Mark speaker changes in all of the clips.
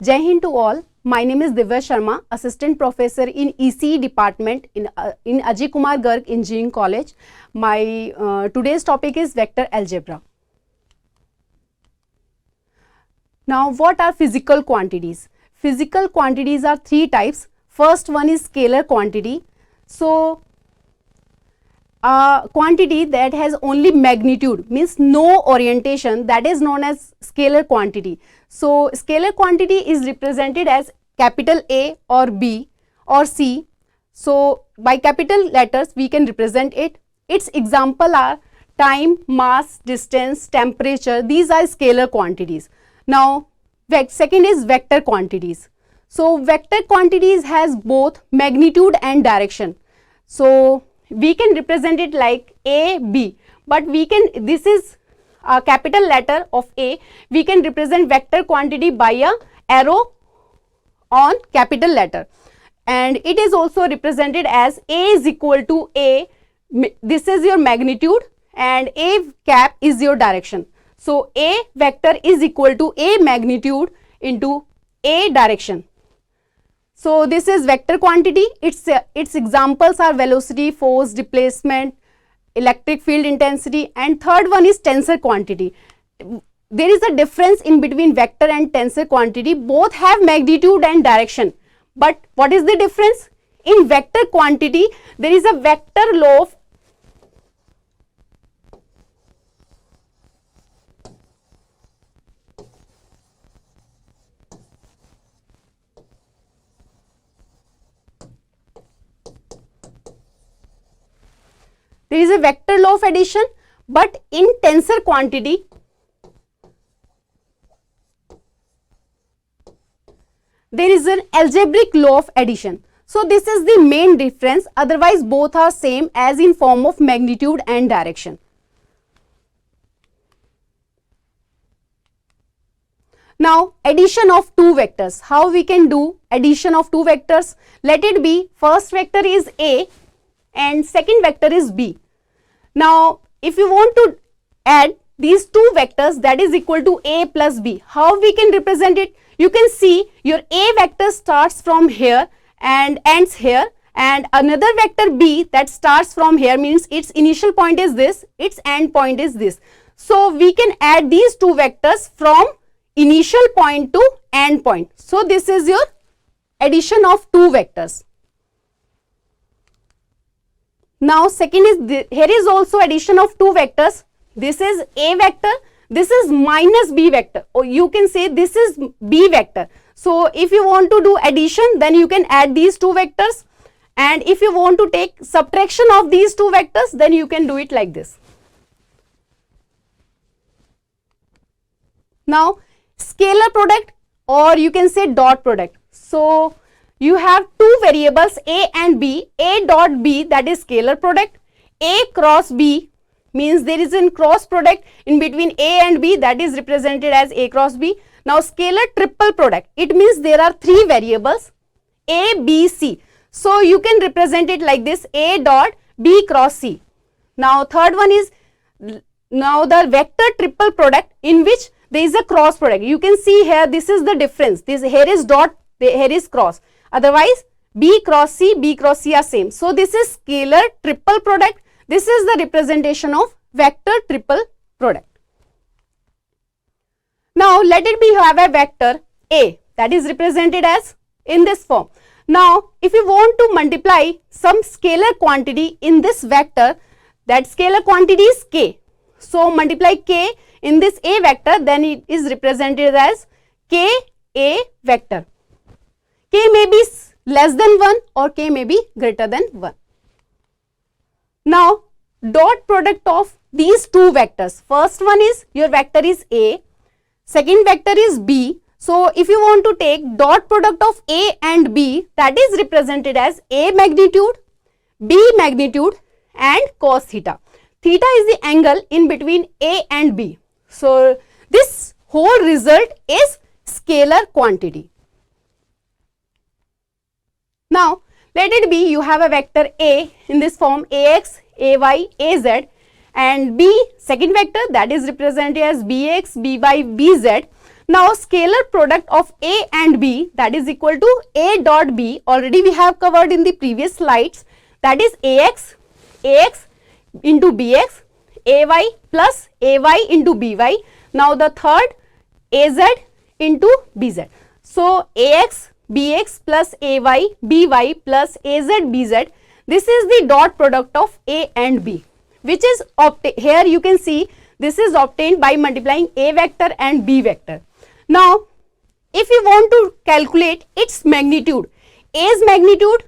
Speaker 1: Jai Hind to all. My name is Divya Sharma, Assistant Professor in ECE Department in Ajay Kumar Garg Engineering College. My today's topic is vector algebra. Now, what are physical quantities? Physical quantities are three types. First one is scalar quantity. So, a quantity that has only magnitude, means no orientation, that is known as scalar quantity. So, scalar quantity is represented as capital A or B or C. So, by capital letters we can represent it. Its example are time, mass, distance, temperature. These are scalar quantities. Now, second is vector quantities. So, vector quantities has both magnitude and direction. So, we can represent it like A, B, but we can, this is a capital letter of A, we can represent vector quantity by a arrow on capital letter, and it is also represented as A is equal to A, this is your magnitude, and A cap is your direction. So, A vector is equal to A magnitude into A direction. So, this is vector quantity. Its examples are velocity, force, displacement, electric field intensity, and third one is tensor quantity. There is a difference in between vector and tensor quantity. Both have magnitude and direction. But what is the difference? In vector quantity, there is a vector law of there is a vector law of addition, but in tensor quantity, there is an algebraic law of addition. So, this is the main difference, otherwise both are same as in form of magnitude and direction. Now, addition of two vectors. How we can do addition of two vectors? Let it be first vector is A and second vector is B. Now, if you want to add these two vectors, that is equal to A plus B, how we can represent it? You can see your A vector starts from here and ends here, and another vector B that starts from here, means its initial point is this, its end point is this. So, we can add these two vectors from initial point to end point. So, this is your addition of two vectors. Now, second is, here is also addition of two vectors. This is A vector, this is minus B vector, or you can say this is B vector. So, if you want to do addition, then you can add these two vectors, and if you want to take subtraction of these two vectors, then you can do it like this. Now, scalar product, or you can say dot product. So, you have two variables A and B. A dot B, that is scalar product. A cross B means there is a cross product in between A and B, that is represented as A cross B. Now, scalar triple product, it means there are three variables A, B, C. So, you can represent it like this, A dot B cross C. Now, third one is now the vector triple product, in which there is a cross product. You can see here, this is the difference. This here is dot, here is cross. Otherwise, B cross C are same. So, this is scalar triple product. This is the representation of vector triple product. Now, let it be you have a vector A, that is represented as in this form. Now, if you want to multiply some scalar quantity in this vector, that scalar quantity is K. So, multiply K in this A vector, then it is represented as K A vector. K may be less than 1 or K may be greater than 1. Now, dot product of these two vectors. First one is your vector is A, second vector is B. So, if you want to take dot product of A and B, that is represented as A magnitude, B magnitude and cos theta. Theta is the angle in between A and B. So, this whole result is scalar quantity. Now, let it be you have a vector A in this form Ax, Ay, Az, and B second vector, that is represented as Bx, By, Bz. Now scalar product of A and B, that is equal to A dot B, already we have covered in the previous slides, that is AX into BX, AY plus AY into BY. Now the third AZ into BZ. So AX BX plus AY BY plus AZ BZ, this is the dot product of A and B, which is here you can see this is obtained by multiplying A vector and B vector. Now if you want to calculate its magnitude, A's magnitude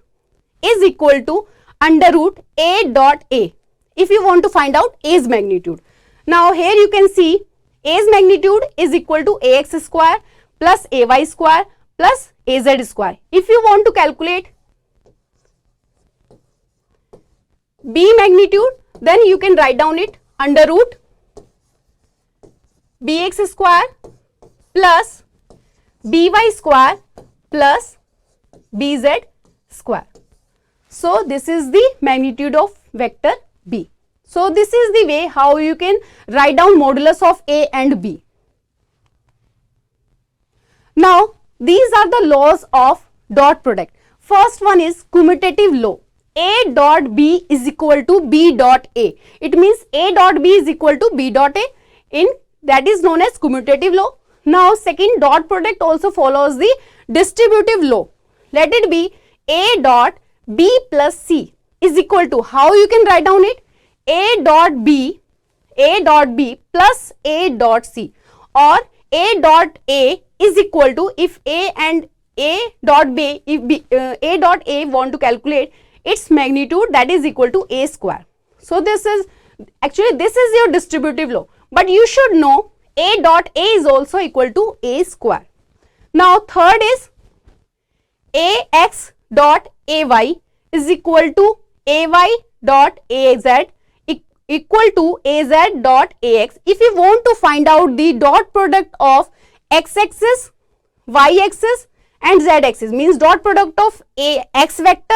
Speaker 1: is equal to under root A dot A, if you want to find out A's magnitude. Now here you can see A's magnitude is equal to AX square plus AY square plus AZ square. If you want to calculate B magnitude, then you can write down it under root BX square plus BY square plus BZ square. So this is the magnitude of vector B. So this is the way how you can write down modulus of A and B. Now these are the laws of dot product. First one is commutative law. A dot B is equal to B dot A. It means A dot B is equal to B dot A, in that is known as commutative law. Now second, dot product also follows the distributive law. Let it be A dot B plus C is equal to, how you can write down it, A dot B plus A dot C, or A dot A is equal to, if A and A dot B, if B, A dot A want to calculate its magnitude, that is equal to A square. So this is actually, this is your distributive law, but you should know A dot A is also equal to A square. Now third is AX dot AY is equal to AY dot AZ equal to AZ dot AX. If you want to find out the dot product of X axis, Y axis and Z axis, means dot product of X vector,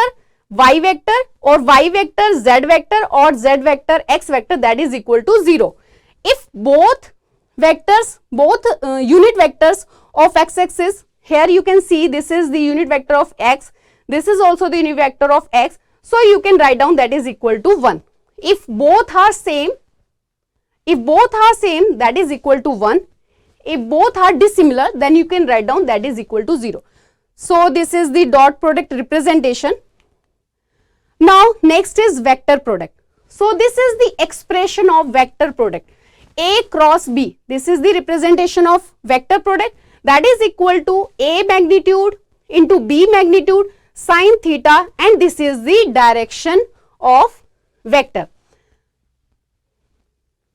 Speaker 1: Y vector, or Y vector Z vector, or Z vector X vector, that is equal to 0. If both vectors, unit vectors of X axis, here you can see this is the unit vector of X, this is also the unit vector of X, so you can write down that is equal to 1. If both are same, that is equal to 1. If both are dissimilar, then you can write down that is equal to 0. So this is the dot product representation. Now next is vector product. So this is the expression of vector product, A cross B. This is the representation of vector product, that is equal to A magnitude into B magnitude sine theta, and this is the direction of vector.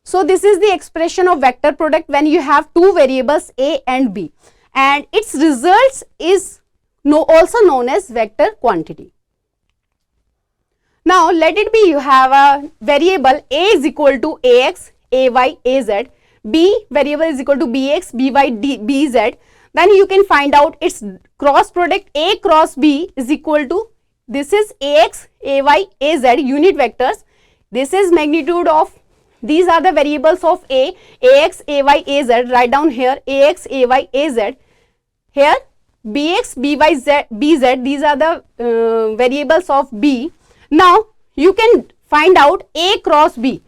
Speaker 1: So this is the expression of vector product when you have two variables A and B, and its results is also known as vector quantity. Now let it be, you have a variable A is equal to AX, AY, AZ, B variable is equal to BX, BY, BZ, then you can find out its cross product. A cross B is equal to, this is AX, AY, AZ unit vectors, this is magnitude of, these are the variables of A, AX, AY, AZ, write down here AX, AY, AZ, here BX, BY, Z, BZ, these are the variables of B. Now you can find out A cross B.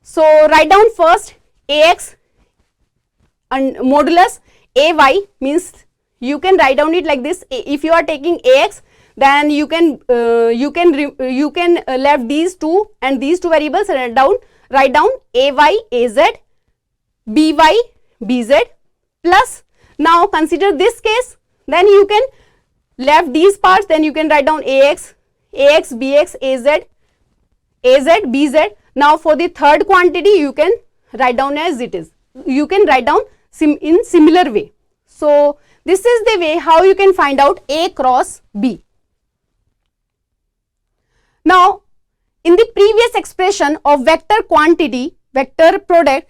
Speaker 1: So write down first AX and modulus AY, means you can write down it like this. If you are taking AX, then you can left these two and these two variables and write down AY, AZ, BY, BZ plus. Now consider this case, then you can left these parts, then you can write down AX, BX, AZ, BZ. Now for the third quantity you can write down as it is. You can write down in similar way. So this is the way how you can find out A cross B. Now in the previous expression of vector quantity, vector product,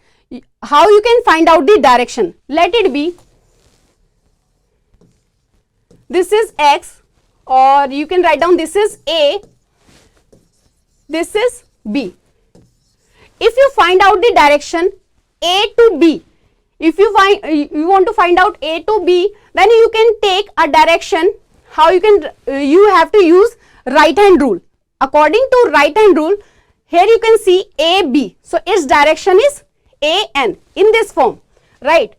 Speaker 1: how you can find out the direction? Let it be, this is X, or you can write down this is A, this is B. If you find out the direction A to B, if you want to find out A to B, then you can take a direction. How you can, you have to use right hand rule. According to right hand rule, here you can see AB. So its direction is AN in this form, right?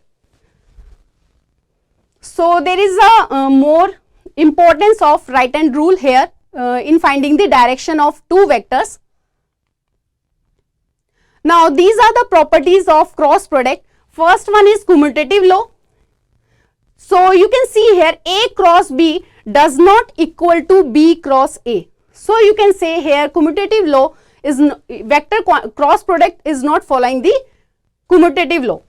Speaker 1: So there is a more importance of right hand rule here in finding the direction of two vectors. Now these are the properties of cross product. First one is commutative law. So you can see here A cross B does not equal to B cross A. So you can say here commutative law is vector cross product is not following the commutative law.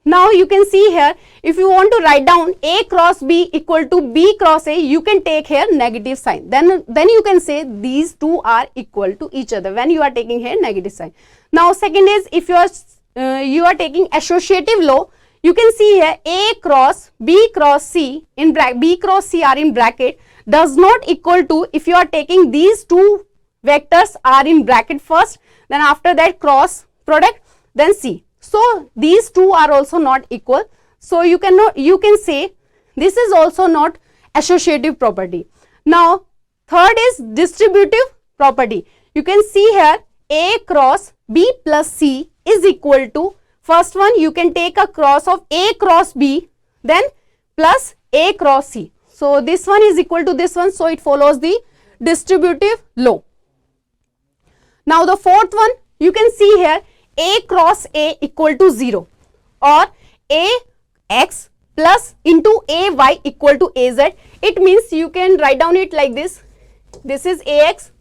Speaker 1: Now you can see here, if you want to write down A cross B equal to B cross A, you can take here negative sign. Then you can say these two are equal to each other when you are taking here negative sign. Now second is, if you are taking associative law, you can see here A cross B cross C in bracket, B cross C are in bracket does not equal to, if you are taking these two vectors are in bracket first, then after that cross product, then C. So these two are also not equal. So you can say this is also not associative property. Now third is distributive property. You can see here A cross B plus C is equal to, first one you can take a cross of A cross B, then plus A cross C. So this one is equal to this one, so it follows the distributive law. Now the fourth one, you can see here A cross A equal to 0, or AX plus into AY equal to AZ. It means you can write down it like this. This is AX,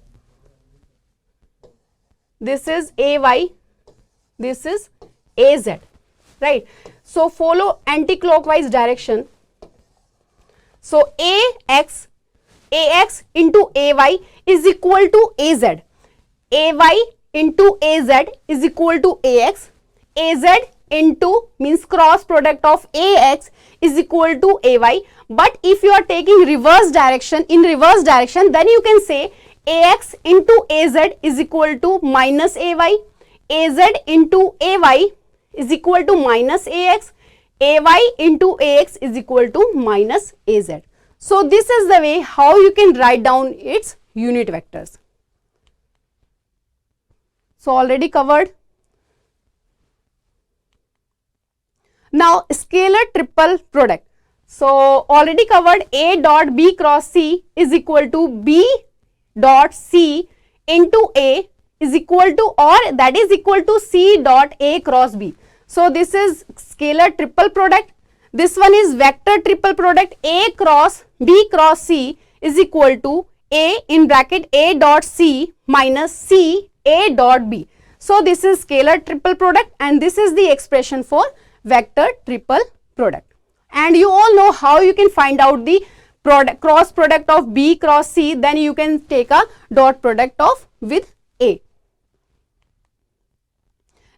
Speaker 1: this is AY, this is AZ, right? So follow anti-clockwise direction. So AX into AY is equal to AZ. AY into AZ is equal to AX. AZ into means cross product of AX is equal to AY. But if you are taking reverse direction, in reverse direction, then you can say AX into AZ is equal to minus AY. AZ into AY is equal to minus AX. AY into AX is equal to minus AZ. So this is the way how you can write down its unit vectors. So already covered. Now scalar triple product. So already covered, A dot B cross C is equal to B dot C into A is equal to, or that is equal to C dot A cross B. So this is scalar triple product. This one is vector triple product. A cross B cross C is equal to A in bracket A dot C minus C A dot B. So this is scalar triple product, and this is the expression for vector triple product. And you all know how you can find out the cross product of B cross C. Then you can take a dot product of with A.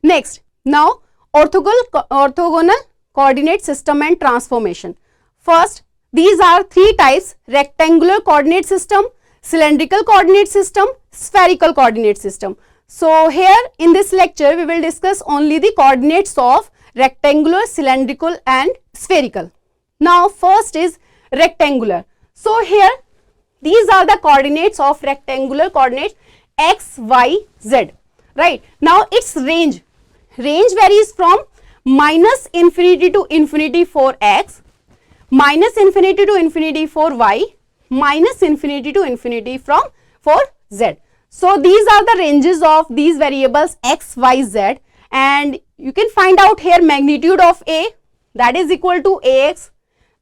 Speaker 1: Next, now orthogonal coordinate system and transformation. First, these are three types: rectangular coordinate system, cylindrical coordinate system, spherical coordinate system. So here in this lecture we will discuss only the coordinates of rectangular, cylindrical and spherical. Now first is rectangular. So here these are the coordinates of rectangular coordinates x, y, z, right? Now its range varies from minus infinity to infinity for x, minus infinity to infinity for y, minus infinity to infinity for z. So these are the ranges of these variables x, y, z, and you can find out here magnitude of A, that is equal to Ax.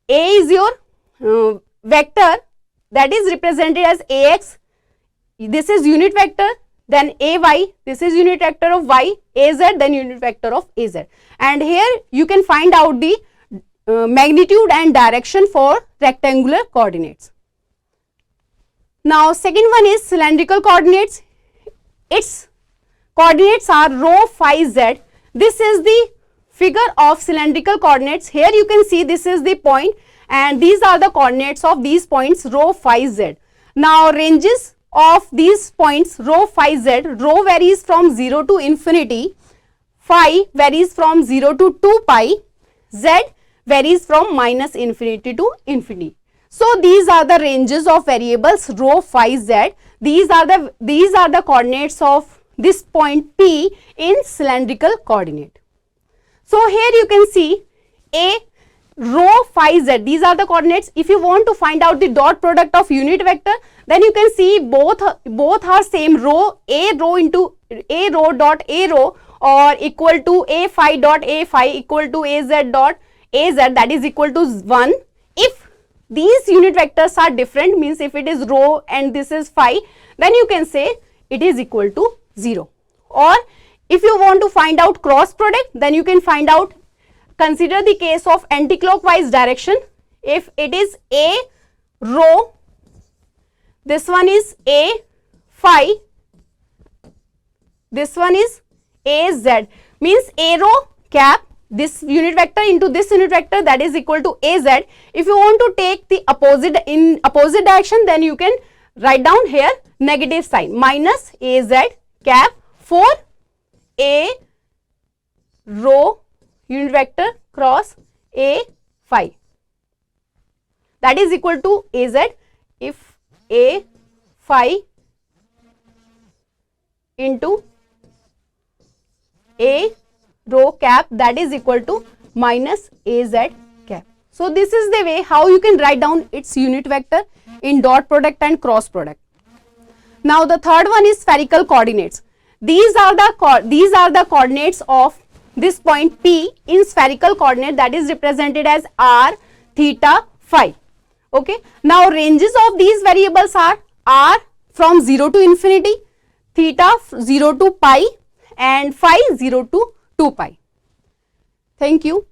Speaker 1: A is your vector that is represented as Ax. This is unit vector. Then Ay, this is unit vector of y. Az, then unit vector of Az. And here you can find out the magnitude and direction for rectangular coordinates. Now second one is cylindrical coordinates. Its coordinates are rho, phi, z. This is the figure of cylindrical coordinates. Here you can see this is the point, and these are the coordinates of these points rho, phi, z. Now ranges of these points rho, phi, z. Rho varies from 0 to infinity, phi varies from 0 to 2 pi, z varies from minus infinity to infinity. So these are the ranges of variables rho, phi, z. These are the coordinates of this point P in cylindrical coordinate. So here you can see a, rho, phi, z. These are the coordinates. If you want to find out the dot product of unit vector, then you can see both are same rho, a rho into a rho dot a rho, or equal to a phi dot a phi equal to a z dot a z, that is equal to 1. If these unit vectors are different, means if it is rho and this is phi, then you can say it is equal to 0. Or if you want to find out cross product, then you can find out, consider the case of anti-clockwise direction. If it is a rho, this one is a phi, this one is a z, means a rho cap this unit vector into this unit vector, that is equal to a z. If you want to take the opposite in opposite direction, then you can write down here negative sign, minus a z cap for a rho unit vector cross a phi, that is equal to a z. If a phi into a rho cap, that is equal to minus a z cap. So this is the way how you can write down its unit vector in dot product and cross product. Now the third one is spherical coordinates. These are the coordinates of this point P in spherical coordinate, that is represented as r, theta, phi. Okay. Now ranges of these variables are r from 0 to infinity, theta 0 to pi, and phi 0 to 2 pi. Thank you.